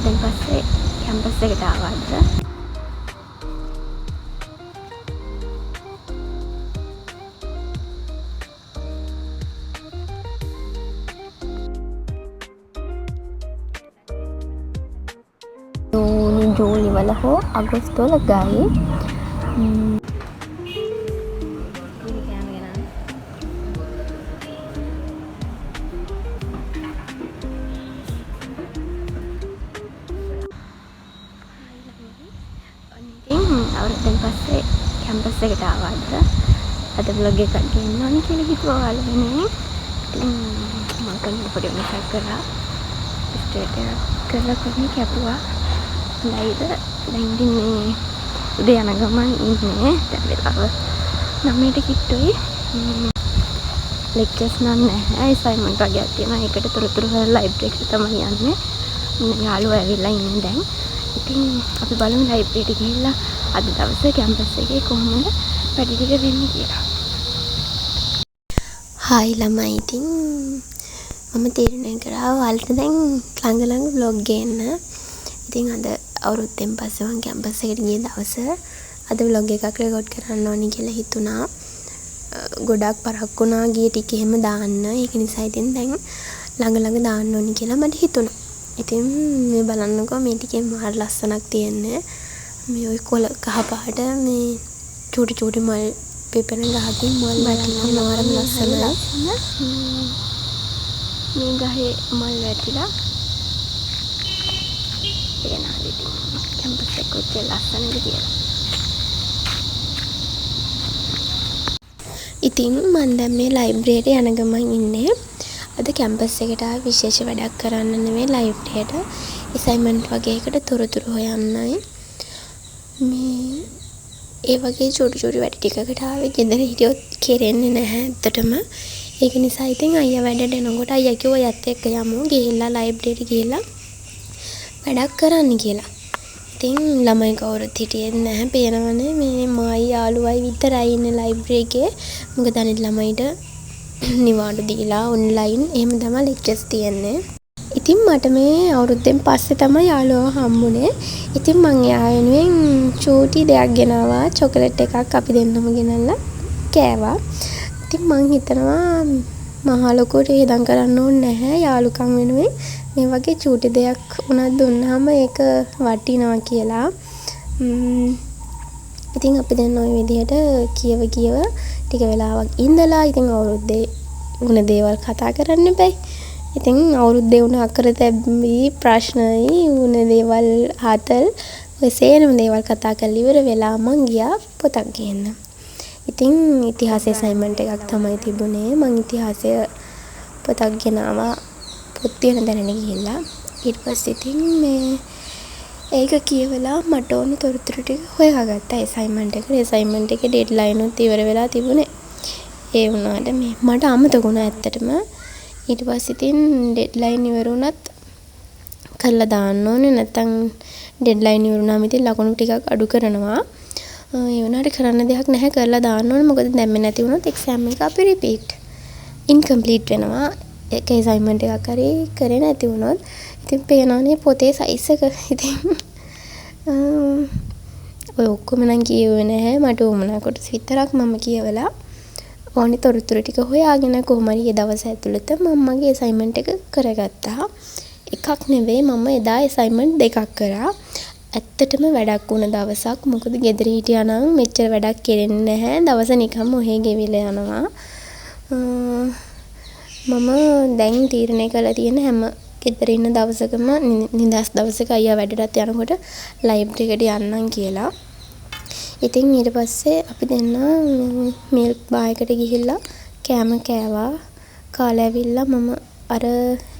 අවුරුද්දෙන් පස්සේ කැම්පස් එකට ආවද? ජූලි වල හෝ අගෝස්තු වල ගායි. අවුරුද්දෙන් පස්සේ කැම්පස් එකට ආවද? අද vlog එකක් ගන්න ඕනේ කියලා හිතුවා ඔයාලා වෙනුවෙන්. ඉතින් මම කලින් පොඩි වෙනසක් කරා. ස්ටේට් එක කරලා කොහොමද කැපුවා. හොඳයිද? දැන් ඉතින් මේ උදේ යන ගමන් ඉන්නේ. දැන් වෙලාව 9ට කිට්ටුයි. ලෙක්චර්ස් නම් නැහැ. අසයින්මන්ට් වගේක් තියෙනවා. ඒකට තොරතුරු හොයලා ලයිබ්‍රරි එකට තමයි යන්නේ. යාළුවා ඇවිල්ලා ඉන්නේ දැන්. ඉතින් අපි බලමු ලයිබ්‍රරියට ගිහිල්ලා අද දවසේ කැම්පස් එකේ කොහොමද වැඩි ටික වෙන්නේ කියලා. හායි ළමයි, ඉතින් මම තීරණය කරා ඔයාලට දැන් ළඟ vlog ගේන්න. ඉතින් අද අවුරුද්දෙන් පස්සේ මම කැම්පස් එකට ගිය දවස අද vlog එකක් රෙකෝඩ් කරන්න ඕනි කියලා හිතුණා. ගොඩක් පරක්කු වුණා ගිය ටික එහෙම දාන්න. ඒක නිසා ඉතින් දැන් ළඟ දාන්න ඕනි කියලා මට හිතුණා. ඉතින් මේ බලන්නකෝ මේ ටිකේ මාර ලස්සනක් තියෙන්නේ. මේ ඔය කොළ කහ පාට මේ චූටි මල් පෙපෙන ගහකින් මල් වැටිලා මාරම ලස්සනයි. මේ ගහේ මල් වැටිලා පේනවා ඉතින් කැම්පස් එක කොච්චර ලස්සනද කියලා. ඉතින් මම දැන් මේ ලයිබ්‍රරියට යන ගමන් ඉන්නේ. අද කැම්පස් එකට විශේෂ වැඩක් කරන්න නෙවෙයි, ලයිබ්‍රරියට අසයින්මන්ට් වගේ එකට තොරතුරු හොයන්නයි. මේ ඒ වගේ චූටි වැඩ ටිකකට ආවේ. ගෙදර හිටියොත් කෙරෙන්නේ නැහැ ඇත්තටම. ඒක නිසා ඉතින් අයියා වැඩට එනකොට අයියා කිව්වා යත් එක්ක යමු ගිහිල්ලා ලයිබ්‍රරියට ගිහිල්ලා වැඩක් කරන්න කියලා. ඉතින් ළමයි කවුරුත් හිටියේ නැහැ. පේනවනේ මේ මායි යාළුවයි විතරයි ඉන්නේ ලයිබ්‍රරි එකේ. මොකද අනිත් ළමයිට නිවාඩු දීලා ඔන්ලයින් එහෙම තමයි ලෙක්චර්ස් තියෙන්නේ. ඉතින් මට මේ අවුරුද්දෙන් පස්සේ තමයි යාළුවව හම්බුනේ. ඉතින් මං එයා වෙනුවෙන් චූටි දෙයක් ගෙනාවා. චොකලට් එකක් අපි දෙන්නම ගෙනල්ලා කෑවා. ඉතින් මං හිතනවා මහා ලොකුට ඉදන් කරන්න ඕනේ නැහැ යාළුකම් වෙනුවෙන්. මේ වගේ චූටි දෙයක් උනත් දුන්නාම ඒක වටිනවා කියලා. ඉතින් අපි දැන් ওই විදිහට කියව ටික වෙලාවක් ඉඳලා ඉතින් අවුරුද්දේ වුණ දේවල් කතා කරන්න බෑ. ඉතින් අවුරුද්දේ වුණ අකර තැබි ප්‍රශ්නයි වුණ දේවල් ආතල් ඔය සේරම දේවල් කතා කරලා ඉවර වෙලා මං ගියා පොතක් ගේන්න. ඉතින් ඉතිහාසයේ අසයින්මන්ට් එකක් තමයි තිබුණේ. මං ඉතිහාසය පොතක් ගෙනාවා. පොත් තියෙන දැනට ගිහිල්ලා ඊට පස්සේ ඉතින් මේ ඒක කියවලා මට ඕන තොරතුරු ටික හොයාගත්තා අසයින්මන්ට් එකට. අසයින්මන්ට් එකේ ඩෙඩ්ලයින් උත් ඉවර වෙලා තිබුණේ. ඒ වුණාට මේ මට අමතක වුණා ඇත්තටම. ඊට පස්සේ ඉතින් ඩෙඩ්ලයින් ඉවර වුණත් කරලා දාන්න ඕනේ. නැත්තම් ඩෙඩ්ලයින් ඉවර වුණාම ඉතින් ලකුණු ටිකක් අඩු කරනවා. ඒ වුණාට කරන්න දෙයක් නැහැ, කරලා දාන්න ඕනේ. මොකද දැම්මේ නැති වුණොත් එක්සෑම් එක අපි රිපීට් ඉන්කම්ප්ලීට් වෙනවා. ඒක අසයින්මන්ට් එකක් හරි කරේ නැති වුණොත්. ඉතින් පේනවනේ පොතේ සයිස් එක. ඉතින් ඔය ඔක්කොම නම් කියුවේ නැහැ. මට උමනා කොටස විතරක් මම කියවලා ඕනි තොරතුරු ටික හොයාගෙන කොහොම හරි ඒ දවස් ඇතුළත මම මගේ අසයින්මන්ට් එක කරගත්තා. එකක් නෙවෙයි, මම එදා අසයින්මන්ට් දෙකක් කරා. ඇත්තටම වැඩක් වුණ දවසක්. මොකද ගෙදර හිටියා නම් මෙච්චර වැඩක් කෙරෙන්නේ නැහැ. දවස නිකම්ම ඔහේ ගෙවිලා යනවා. මම දැන් තීරණය කරලා තියෙන හැම ගෙදර ඉන්න දවසකම නිදහස් දවසක අයියා වැඩට යනකොට ලයිබ්‍රරි එකට යන්නම් කියලා. ඉතින් ඊට පස්සේ අපි දෙන්න මිල්ක් බාර් එකට ගිහිල්ලා කෑම කෑවා. කාලා ඇවිල්ලා මම අර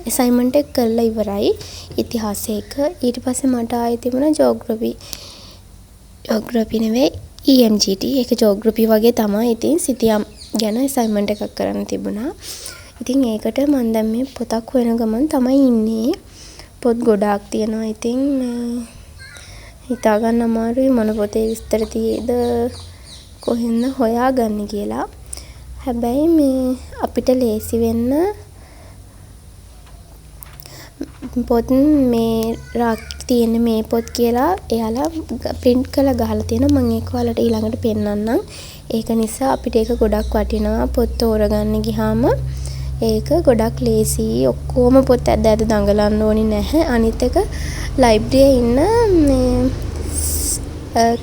අසයින්මන්ට් එක කරලා ඉවරයි ඉතිහාසය එක. ඊට පස්සේ මට ආයෙ තිබුණා ජෝග්‍රෆි නෙවෙයි EMGT. ඒක ජෝග්‍රෆි වගේ තමයි. ඉතින් සිතියම් ගැන අසයින්මන්ට් එකක් කරන්න තිබුණා. ඉතින් ඒකට මම දැන් මේ පොතක් හොයන ගමන් තමයි ඉන්නේ. පොත් ගොඩාක් තියෙනවා. ඉතින් හිතා ගන්න අමාරුයි මොන පොතේ විස්තර තියෙද කොහෙන්ද හොයාගන්නේ කියලා. හැබැයි මේ අපිට ලේසි වෙන්න පොත් මේ තියෙන මේ පොත් කියලා එයාලා print කරලා ගහලා තියෙනවා. මම ඒක ඔයාලට ඊළඟට පෙන්නන්නම්. ඒක නිසා අපිට ඒක ගොඩක් වටිනවා. පොත් තෝරගන්න ගියාම ඒක ගොඩක් ලේසි. ඔක්කොම පොත් ඇද දඟලන්න ඕනේ නැහැ. අනිත් එක ලයිබ්‍රරියේ ඉන්න මේ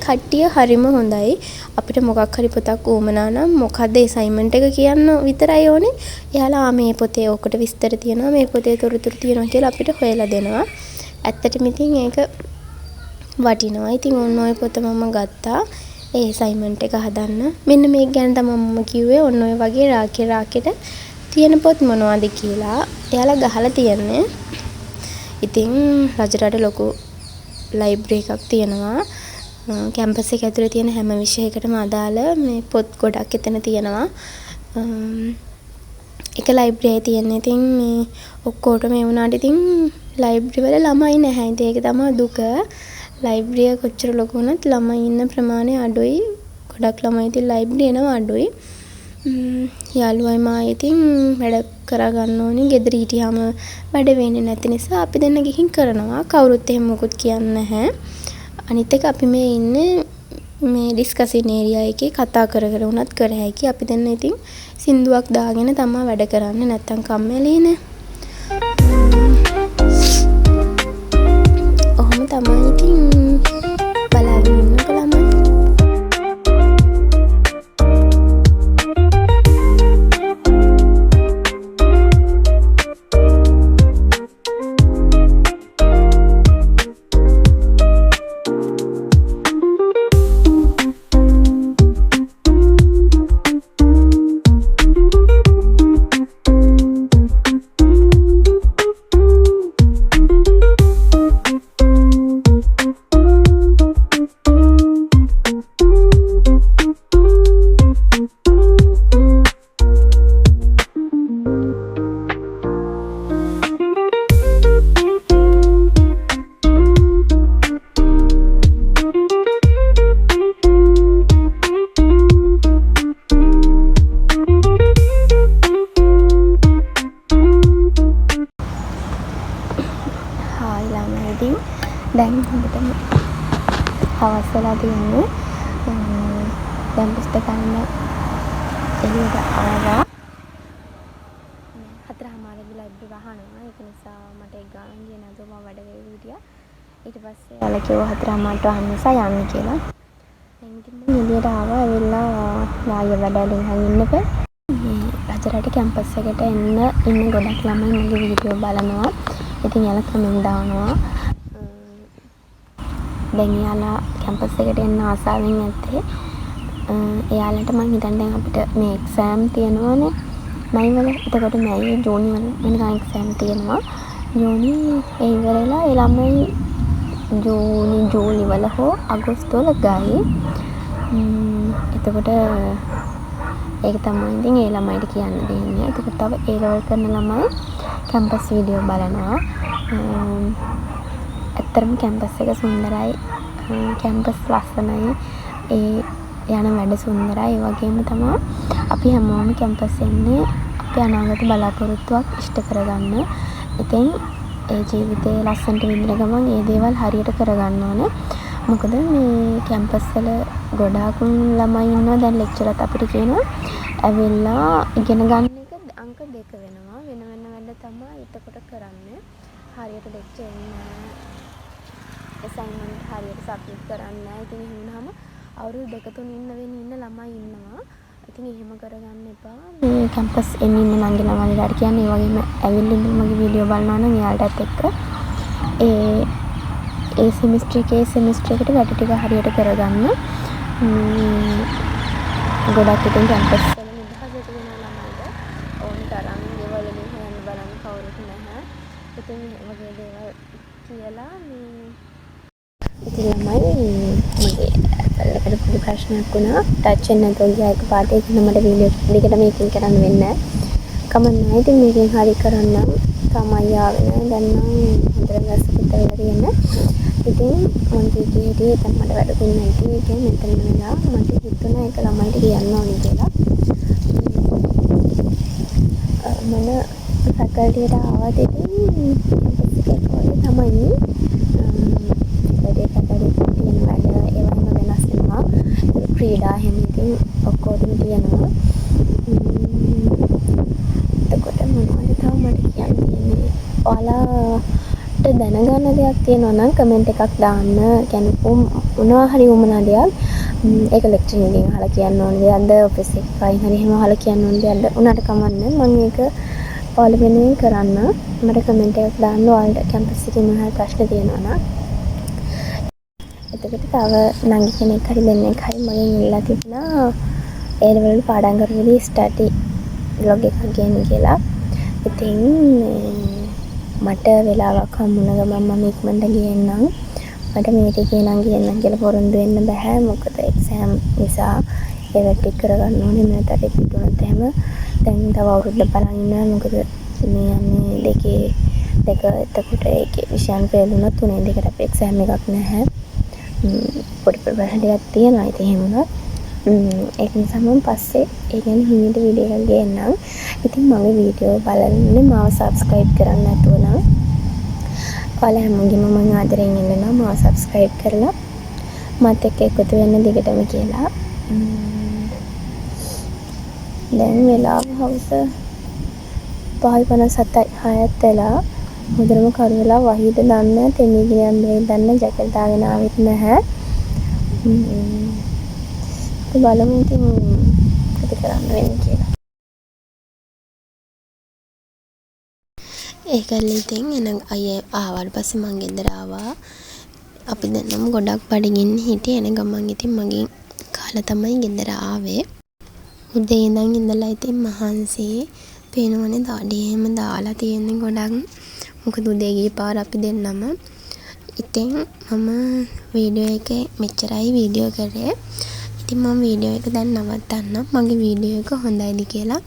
කට්ටිය හරිම හොඳයි. අපිට මොකක් හරි පොතක් උවමනා නම් මොකද්ද අසයින්මන්ට් එක කියන්න විතරයි ඕනේ. එයාලා මේ පොතේ ඔකට විස්තර තියෙනවා, මේ පොතේ තොරතුරු තියෙනවා කියලා අපිට හොයලා දෙනවා. ඇත්තටම ඉතින් ඒක වටිනවා. ඉතින් ඔන්න ඔය පොත මම ගත්තා. ඒ අසයින්මන්ට් එක හදන්න. මෙන්න මේක ගැන තමයි මම කිව්වේ. ඔන්න ඔය වගේ රාකෙට තියෙන පොත් මොනවද කියලා. එයාලා ගහලා තියන්නේ. ඉතින් රජරට ලොකු ලයිබ්‍රරි එකක් තියෙනවා. කැම්පස් එක ඇතුලේ තියෙන හැම විෂයයකටම අදාළ මේ පොත් ගොඩක් එතන තියෙනවා. එක ලයිබ්‍රරියේ තියෙන ඉතින් මේ ඔක්කොටම ඒ වුණාට ඉතින් ලයිබ්‍රරි වල ළමයි නැහැ. ඉතින් ඒක තමයි දුක. ලයිබ්‍රරිය කොච්චර ලොකු වුණත් ළමයි ඉන්න ප්‍රමාණය අඩුයි. ගොඩක් ළමයි ඉතින් ලයිබ්‍රරි එනවා අඩුයි. යාළුවයි මායි ඉතින් වැඩ කරගන්න ඕනේ. ගෙදර හිටියාම වැඩ වෙන්නේ නැති නිසා අපි දෙන්න ගිහින් කරනවා. කවුරුත් එහෙම මොකුත් කියන්නේ නැහැ. අනිත් එක අපි මේ ඉන්නේ මේ ඩිස්කෂන් ඒරියා එකේ කතා කර වුණත් කර හැකි. අපි දෙන්න ඉතින් සින්දුවක් දාගෙන තමයි වැඩ කරන්නේ. නැත්තම් කම්මැලිනේ. ඔහොම තමයි ඉතින් බලාගෙන ඉන්නකො ළමයි. දැන් හොඳටම හවස් වෙලා තියෙන්නේ. දැන් පුස්තක ගන්න එළියට ආවා. 4:00 ලයිබ්‍රරි වහනවා. ඒක නිසා මට ඒක ගන්න ගියේ නැතුව මම වැඩ වෙවි හිටියා. ඊට පස්සේ යාළුවා කිව්වා 4:00ට වහන්න නිසා යන්න කියලා. දැන් ඉතින් මම එළියට ආවා. ඇවිල්ලා යාළුවා වැඩ වලින් ඉන්න බෑ. මේ රජරට කැම්පස් එකට ඉන්න ගොඩක් ළමයි මගේ වීඩියෝ බලනවා. ඉතින් යාළුවා කමෙන්ට් දානවා. දැන් එයාලා කැම්පස් එකට එන්න ආසාවෙන් ඇත්තේ. එයාලට මම හිතන්නේ දැන් අපිට මේ එක්සෑම් තියෙනවානේ. මයි වල එතකොට මයි ජූනි වල වෙනකන් එක්සෑම් තියෙනවා. ජූනි ඒ ඉවරලා ඒ ළමයි ජූනි ජූලි වල හෝ අගෝස්තු වල ගයි. එතකොට ඒක තමයි ඉතින් ඒ ළමයිට කියන්න දෙන්නේ. එතකොට තව ඒ ලෙවල් කරන ළමයි කැම්පස් වීඩියෝ බලනවා. ඇත්තටම කැම්පස් එක සුන්දරයි. කැම්පස් ලස්සනයි. ඒ යන වැඩ සුන්දරයි. ඒ වගේම තමයි අපි හැමෝම කැම්පස් එන්නේ අපේ අනාගත බලාපොරොත්තුවක් ඉෂ්ට කරගන්න. ඉතින් ඒ ජීවිතේ ලස්සනට විඳින ගමන් ඒ දේවල් හරියට කරගන්න ඕනේ. මොකද මේ කැම්පස් වල ගොඩාක් ළමයි ඉන්නවා. දැන් ලෙක්චරත් අපිට කියනවා ඇවිල්ලා ඉගෙන ගන්න එක අංක 2 වෙනවා. වෙන වැඩ තමයි එතකොට කරන්නේ. හරියට ලෙක්චර් නෑ. අසයින්මන්ට් හරියට සබ්මිට් කරන්නේ නැහැ. ඉතින් එහෙම වුණාම අවුරුදු 2-3 ඉන්න ළමයි ඉන්නවා. ඉතින් එහෙම කරගන්න එපා. මේ කැම්පස් එන්න ඉන්න නංගි ළමයිලාට කියන්නේ ඒ වගේම ඇවිල්ලා ඉන්න මගේ වීඩියෝ බලනවා නම් එයාලටත් එක්ක ඒ සෙමිස්ටර් එකට වැඩ ටික හරියට කරගන්න. ගොඩක් ඉතින් කැම්පස් වල නිදහසට වෙන ළමයිද ඕන තරම් දේවල් වලින් හොයන්න බලන්න කවුරුත් නැහැ. ඉතින් මේ වගේ දේවල් කියලා මේ ඉතින් ළමයි මගේ අපලකට පොඩි ප්‍රශ්නයක් වුණා. ටච් එක නැතුව ගියා එකපාරට. ඒක නමට වීඩියෝ දෙකට මේකෙන් කරන්න වෙන්නේ නැහැ. කමක් නැහැ. ඉතින් මේකෙන් හරි කරන්න තමයි ආවේ නෑ. දැන් නම් හොඳට ගස්සපිට වෙලා තියෙන්නේ. ඉතින් මම කීකේදී දැන් මට වැඩකුත් නැති. ඒ කියන්නේ මෙතන වෙලා මට හිතුණා ඒක ළමයිට කියන්න ඕනේ කියලා. මම ෆැකල්ටියට ආවත් ඉතින් එක වගේ තමයි වැඩේ කටරේ තියෙන වැඩ ඒවම වෙනස් වෙනවා. ක්‍රීඩා හැම ඉතින් ඔක්කොටම තියෙනවා. එතකොට මොනවද තව මට කියන්න තියෙන්නේ? ඔයාලාට දැනගන්න දෙයක් තියෙනවා නම් කමෙන්ට් එකක් දාන්න. කියන්නේ මොනවා හරි වුමනා දෙයක්. ඒක ලෙක්චර් එකෙන් අහලා කියන්න ඕන දෙයක්ද ඔෆිස් එකයි හරි එහෙම අහලා කියන්න ඕන දෙයක්ද උනාට කමන්නේ මම ඒක ඔයාලා වෙනුවෙන් කරන්න. මට කමෙන්ට් එකක් දාන්න ඔයාලට කැම්පස් එකේ මොනවා හරි ප්‍රශ්න තියෙනවා නම්. එතකොට තව නංගි කෙනෙක් හරි දෙන්නෙක් හරි මගෙන් ඉල්ලලා තිබුණා ඒ ලෙවල් පාඩම් කරපුවදී ස්ටඩි බ්ලොග් එකක් ගේන්න කියලා. ඉතින් මට වෙලාවක් හම්බුන ගමන් මම ඉක්මනට ගේන්නම්. මට මේ ටිකේ නම් ගේන්නම් කියලා පොරොන්දු වෙන්න බෑ. මොකද එක්සෑම් නිසා ඒවා ටික කරගන්න ඕනේ. නැත්නම් රිපීට් වුණොත් එහෙම දැන් තව අවුරුද්දක් බලන් ඉන්නවා. මොකද මේ යන්නේ දෙක එතකොට ඒකේ විෂයන් ෆේල් වුණොත් තුනේ දෙකට අපේ එක්සෑම් එකක් නැහැ. පොඩි ප්‍රශ්න ටිකක් තියෙනවා. ඉතින් එහෙම වුණත් ඒක නිසා මම පස්සේ ඒ ගැන හිමීට වීඩියෝ එකක් ගේන්නම්. ඉතින් මගේ වීඩියෝ බලන්නේ මාව සබ්ස්ක්‍රයිබ් කරන්න නැතුව නම් ඔයාලා හැමෝගෙම මම ආදරෙන් ඉල්ලනවා මාව සබ්ස්ක්‍රයිබ් කරලා මත් එක්ක එකතු වෙන්න දිගටම කියලා. දැන් වෙලාව හවස 5:57යි 6ත් වෙලා මුදරම කරු වෙලා වහීද දන්න තෙමීගෙන යන්නේ දන්න ජැකට් දාගෙන ආවෙත් නැහැ. බලමු ඉතින් මොකද කරන්න වෙන්නේ කියලා. ඒකල්ල ඉතින් එන අයියේ ආවට පස්සේ මං ගෙදර ආවා. අපි දැන්නම ගොඩක් බඩගින්න හිටියේ. එන ගමන් ඉතින් මගෙන් කාලා තමයි ගෙදර ආවේ. උදේ ඉඳන් ඉඳලා ඉතින් මහන්සි පේනවනේ දාඩිය එහෙම දාලා තියෙන්නේ ගොඩක්. මොකද උදේ ගිය පාර අපි දෙන්නම. ඉතින් මම වීඩියෝ එකේ මෙච්චරයි වීඩියෝ කරේ. ඉතින් මම වීඩියෝ එක දැන් නවත්තන්නම්. මගේ වීඩියෝ එක හොඳයිද කියලා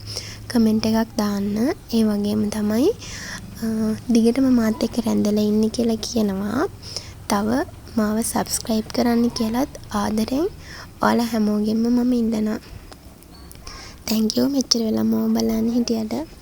කමෙන්ට් එකක් දාන්න. ඒ වගේම තමයි දිගටම මාත් එක්ක රැඳලා ඉන්න කියලා කියනවා. තව මාව සබ්ස්ක්‍රයිබ් කරන්න කියලාත් ආදරෙන් ඔයාලා හැමෝගෙම මම ඉල්ලනවා. thank you මෙච්චර වෙලා මාව බලන්න හිටියට.